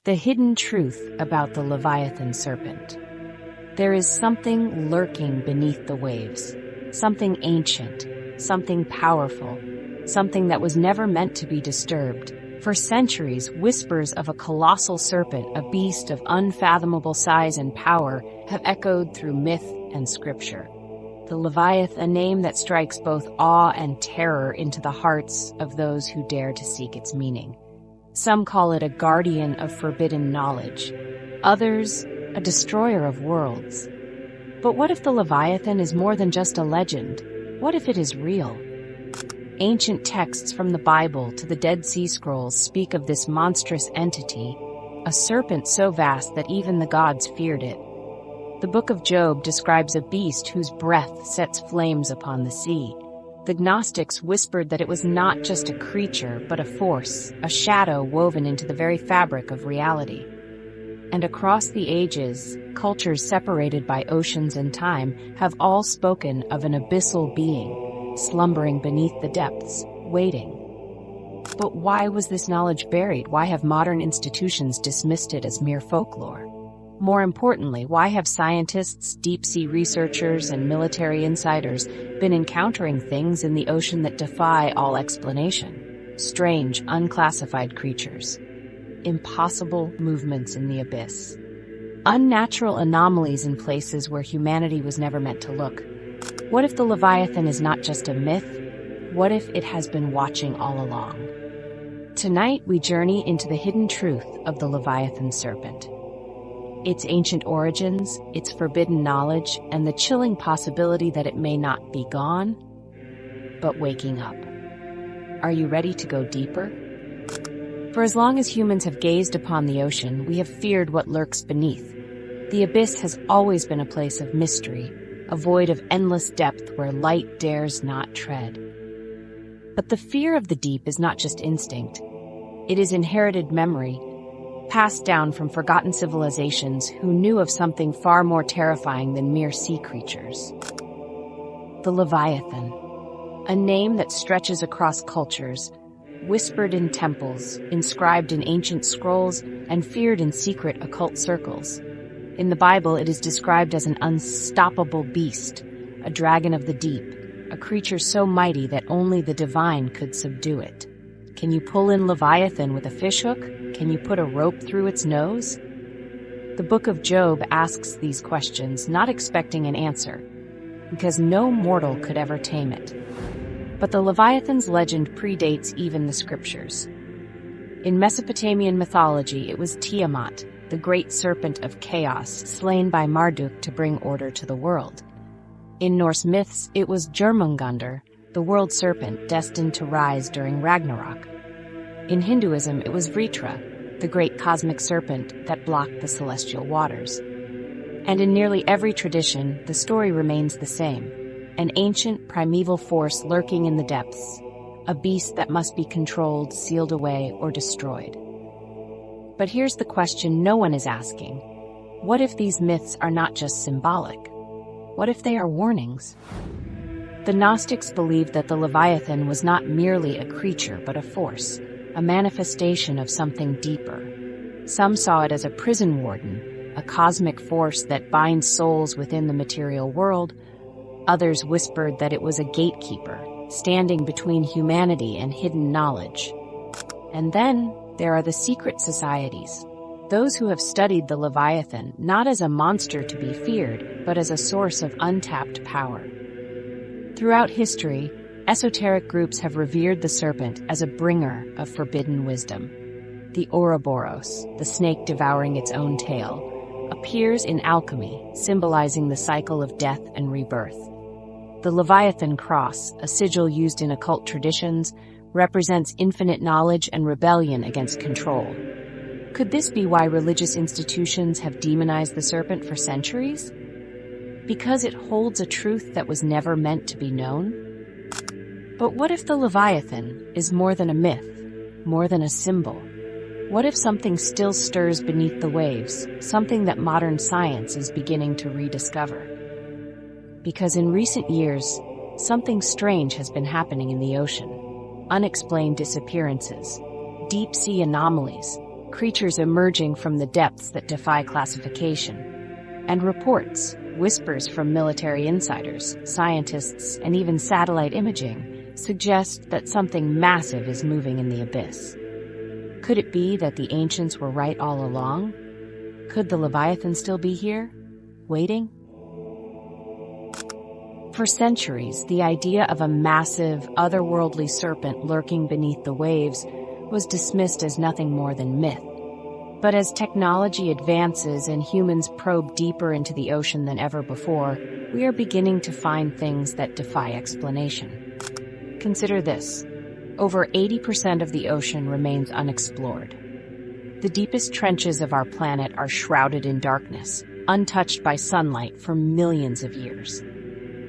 The hidden truth about the Leviathan serpent. There is something lurking beneath the waves, something ancient, something powerful, something that was never meant to be disturbed. For centuries, whispers of a colossal serpent, a beast of unfathomable size and power, have echoed through myth and scripture. The Leviathan, a name that strikes both awe and terror into the hearts of those who dare to seek its meaning. Some call it a guardian of forbidden knowledge, others a destroyer of worlds. But what if the Leviathan is more than just a legend? What if it is real? Ancient texts from the Bible to the Dead Sea Scrolls speak of this monstrous entity, a serpent so vast that even the gods feared it. The Book of Job describes a beast whose breath sets flames upon the sea. The Gnostics whispered that it was not just a creature, but a force, a shadow woven into the very fabric of reality. And across the ages, cultures separated by oceans and time have all spoken of an abyssal being, slumbering beneath the depths, waiting. But why was this knowledge buried? Why have modern institutions dismissed it as mere folklore? More importantly, why have scientists, deep-sea researchers, and military insiders been encountering things in the ocean that defy all explanation? Strange, unclassified creatures. Impossible movements in the abyss. Unnatural anomalies in places where humanity was never meant to look. What if the Leviathan is not just a myth? What if it has been watching all along? Tonight, we journey into the hidden truth of the Leviathan serpent. Its ancient origins, its forbidden knowledge, and the chilling possibility that it may not be gone, but waking up. Are you ready to go deeper? For as long as humans have gazed upon the ocean, we have feared what lurks beneath. The abyss has always been a place of mystery, a void of endless depth where light dares not tread. But the fear of the deep is not just instinct. It is inherited memory, passed down from forgotten civilizations who knew of something far more terrifying than mere sea creatures. The Leviathan, a name that stretches across cultures, whispered in temples, inscribed in ancient scrolls, and feared in secret occult circles. In the Bible, it is described as an unstoppable beast, a dragon of the deep, a creature so mighty that only the divine could subdue it. Can you pull in Leviathan with a fishhook? Can you put a rope through its nose? The Book of Job asks these questions, not expecting an answer, because no mortal could ever tame it. But the Leviathan's legend predates even the scriptures. In Mesopotamian mythology, it was Tiamat, the great serpent of chaos, slain by Marduk to bring order to the world. In Norse myths, it was Jörmungandr, the world serpent destined to rise during Ragnarok. In Hinduism, it was Vritra, the great cosmic serpent that blocked the celestial waters. And in nearly every tradition, the story remains the same. An ancient, primeval force lurking in the depths, a beast that must be controlled, sealed away, or destroyed. But here's the question no one is asking. What if these myths are not just symbolic? What if they are warnings? The Gnostics believed that the Leviathan was not merely a creature, but a force, a manifestation of something deeper. Some saw it as a prison warden, a cosmic force that binds souls within the material world. Others whispered that it was a gatekeeper, standing between humanity and hidden knowledge. And then there are the secret societies, those who have studied the Leviathan not as a monster to be feared, but as a source of untapped power. Throughout history, esoteric groups have revered the serpent as a bringer of forbidden wisdom. The Ouroboros, the snake devouring its own tail, appears in alchemy, symbolizing the cycle of death and rebirth. The Leviathan cross, a sigil used in occult traditions, represents infinite knowledge and rebellion against control. Could this be why religious institutions have demonized the serpent for centuries? Because it holds a truth that was never meant to be known? But what if the Leviathan is more than a myth, more than a symbol? What if something still stirs beneath the waves, something that modern science is beginning to rediscover? Because in recent years, something strange has been happening in the ocean. Unexplained disappearances, deep-sea anomalies, creatures emerging from the depths that defy classification. And reports, whispers from military insiders, scientists, and even satellite imaging suggest that something massive is moving in the abyss. Could it be that the ancients were right all along? Could the Leviathan still be here, waiting? For centuries, the idea of a massive, otherworldly serpent lurking beneath the waves was dismissed as nothing more than myth. But as technology advances and humans probe deeper into the ocean than ever before, we are beginning to find things that defy explanation. Consider this. Over 80% of the ocean remains unexplored. The deepest trenches of our planet are shrouded in darkness, untouched by sunlight for millions of years.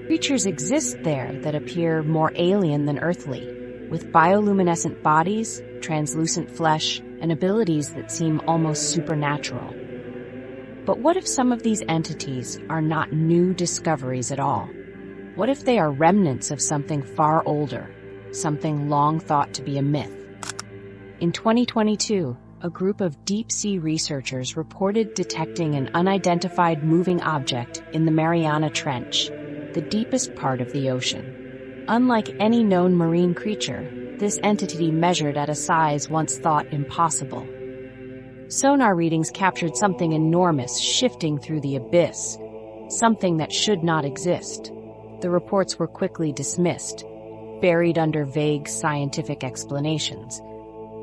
Creatures exist there that appear more alien than earthly, with bioluminescent bodies, translucent flesh, and abilities that seem almost supernatural. But what if some of these entities are not new discoveries at all? What if they are remnants of something far older, something long thought to be a myth? In 2022, a group of deep-sea researchers reported detecting an unidentified moving object in the Mariana Trench, the deepest part of the ocean. Unlike any known marine creature, this entity measured at a size once thought impossible. Sonar readings captured something enormous shifting through the abyss, something that should not exist. The reports were quickly dismissed, buried under vague scientific explanations.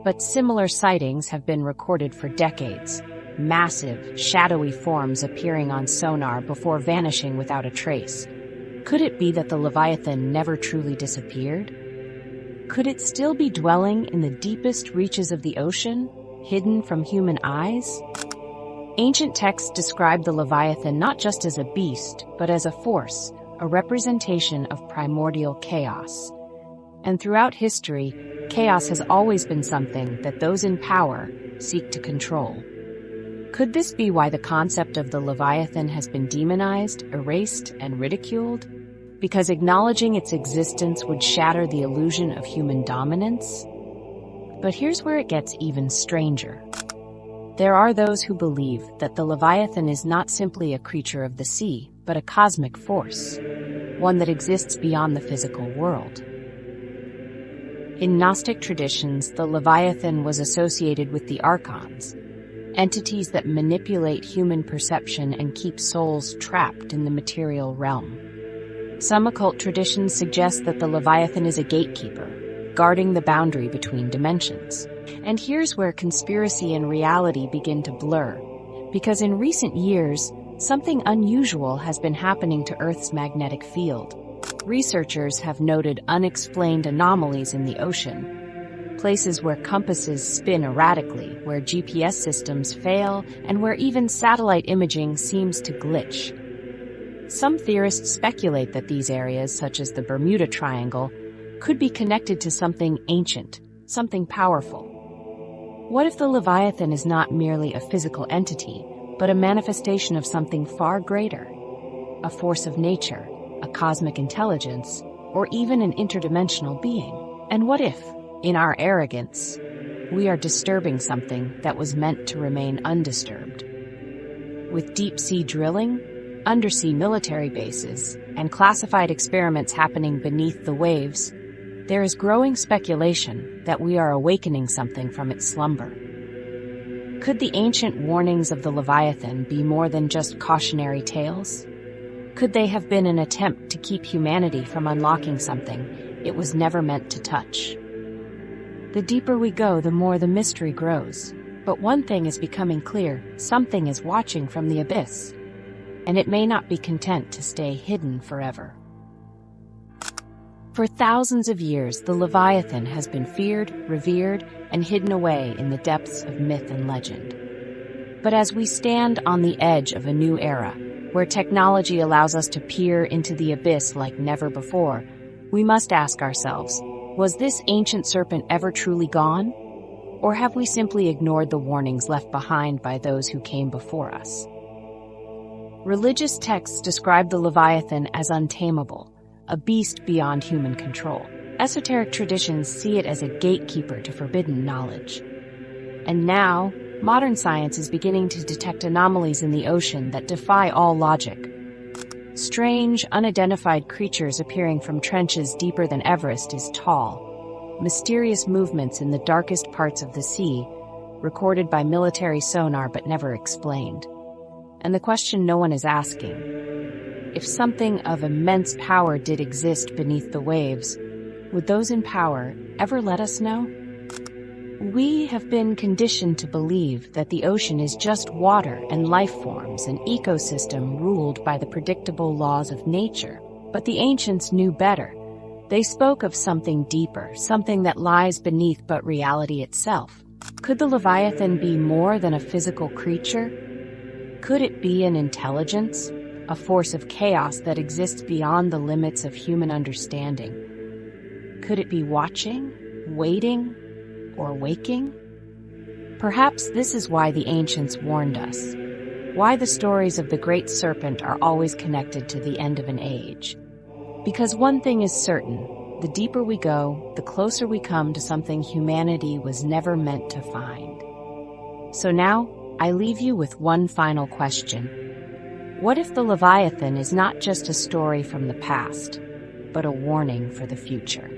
But similar sightings have been recorded for decades, massive, shadowy forms appearing on sonar before vanishing without a trace. Could it be that the Leviathan never truly disappeared? Could it still be dwelling in the deepest reaches of the ocean, hidden from human eyes? Ancient texts describe the Leviathan not just as a beast, but as a force, a representation of primordial chaos. And throughout history, chaos has always been something that those in power seek to control. Could this be why the concept of the Leviathan has been demonized, erased, and ridiculed? Because acknowledging its existence would shatter the illusion of human dominance? But here's where it gets even stranger. There are those who believe that the Leviathan is not simply a creature of the sea, but a cosmic force, one that exists beyond the physical world. In Gnostic traditions, the Leviathan was associated with the archons, entities that manipulate human perception and keep souls trapped in the material realm. Some occult traditions suggest that the Leviathan is a gatekeeper, guarding the boundary between dimensions. And here's where conspiracy and reality begin to blur, because in recent years, something unusual has been happening to Earth's magnetic field. Researchers have noted unexplained anomalies in the ocean, places where compasses spin erratically, where GPS systems fail, and where even satellite imaging seems to glitch. Some theorists speculate that these areas, such as the Bermuda Triangle, could be connected to something ancient, something powerful. What if the Leviathan is not merely a physical entity, but a manifestation of something far greater? A force of nature, a cosmic intelligence, or even an interdimensional being? And what if, in our arrogance, we are disturbing something that was meant to remain undisturbed? With deep-sea drilling, undersea military bases, and classified experiments happening beneath the waves, there is growing speculation that we are awakening something from its slumber. Could the ancient warnings of the Leviathan be more than just cautionary tales? Could they have been an attempt to keep humanity from unlocking something it was never meant to touch? The deeper we go, the more the mystery grows. But one thing is becoming clear: something is watching from the abyss, and it may not be content to stay hidden forever. For thousands of years, the Leviathan has been feared, revered, and hidden away in the depths of myth and legend. But as we stand on the edge of a new era, where technology allows us to peer into the abyss like never before, we must ask ourselves, was this ancient serpent ever truly gone? Or have we simply ignored the warnings left behind by those who came before us? Religious texts describe the Leviathan as untamable, a beast beyond human control. Esoteric traditions see it as a gatekeeper to forbidden knowledge. And now, Modern science is beginning to detect anomalies in the ocean that defy all logic. Strange, unidentified creatures appearing from trenches deeper than Everest is tall. Mysterious movements in the darkest parts of the sea, recorded by military sonar but never explained. And the question no one is asking: if something of immense power did exist beneath the waves, would those in power ever let us know? We have been conditioned to believe that the ocean is just water and life forms, an ecosystem ruled by the predictable laws of nature. But the ancients knew better. They spoke of something deeper, something that lies beneath but reality itself. Could the Leviathan be more than a physical creature? Could it be an intelligence, a force of chaos that exists beyond the limits of human understanding? Could it be watching, waiting, or waking? Perhaps this is why the ancients warned us, why the stories of the great serpent are always connected to the end of an age. Because one thing is certain: the deeper we go, the closer we come to something humanity was never meant to find. So now, I leave you with one final question. What if the Leviathan is not just a story from the past, but a warning for the future?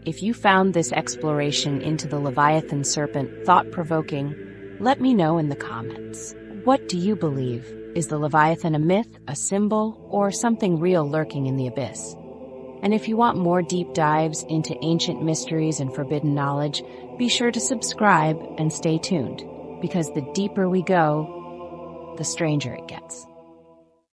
If you found this exploration into the Leviathan serpent thought-provoking, let me know in the comments. What do you believe? Is the Leviathan a myth, a symbol, or something real lurking in the abyss? And if you want more deep dives into ancient mysteries and forbidden knowledge, be sure to subscribe and stay tuned, because the deeper we go, the stranger it gets.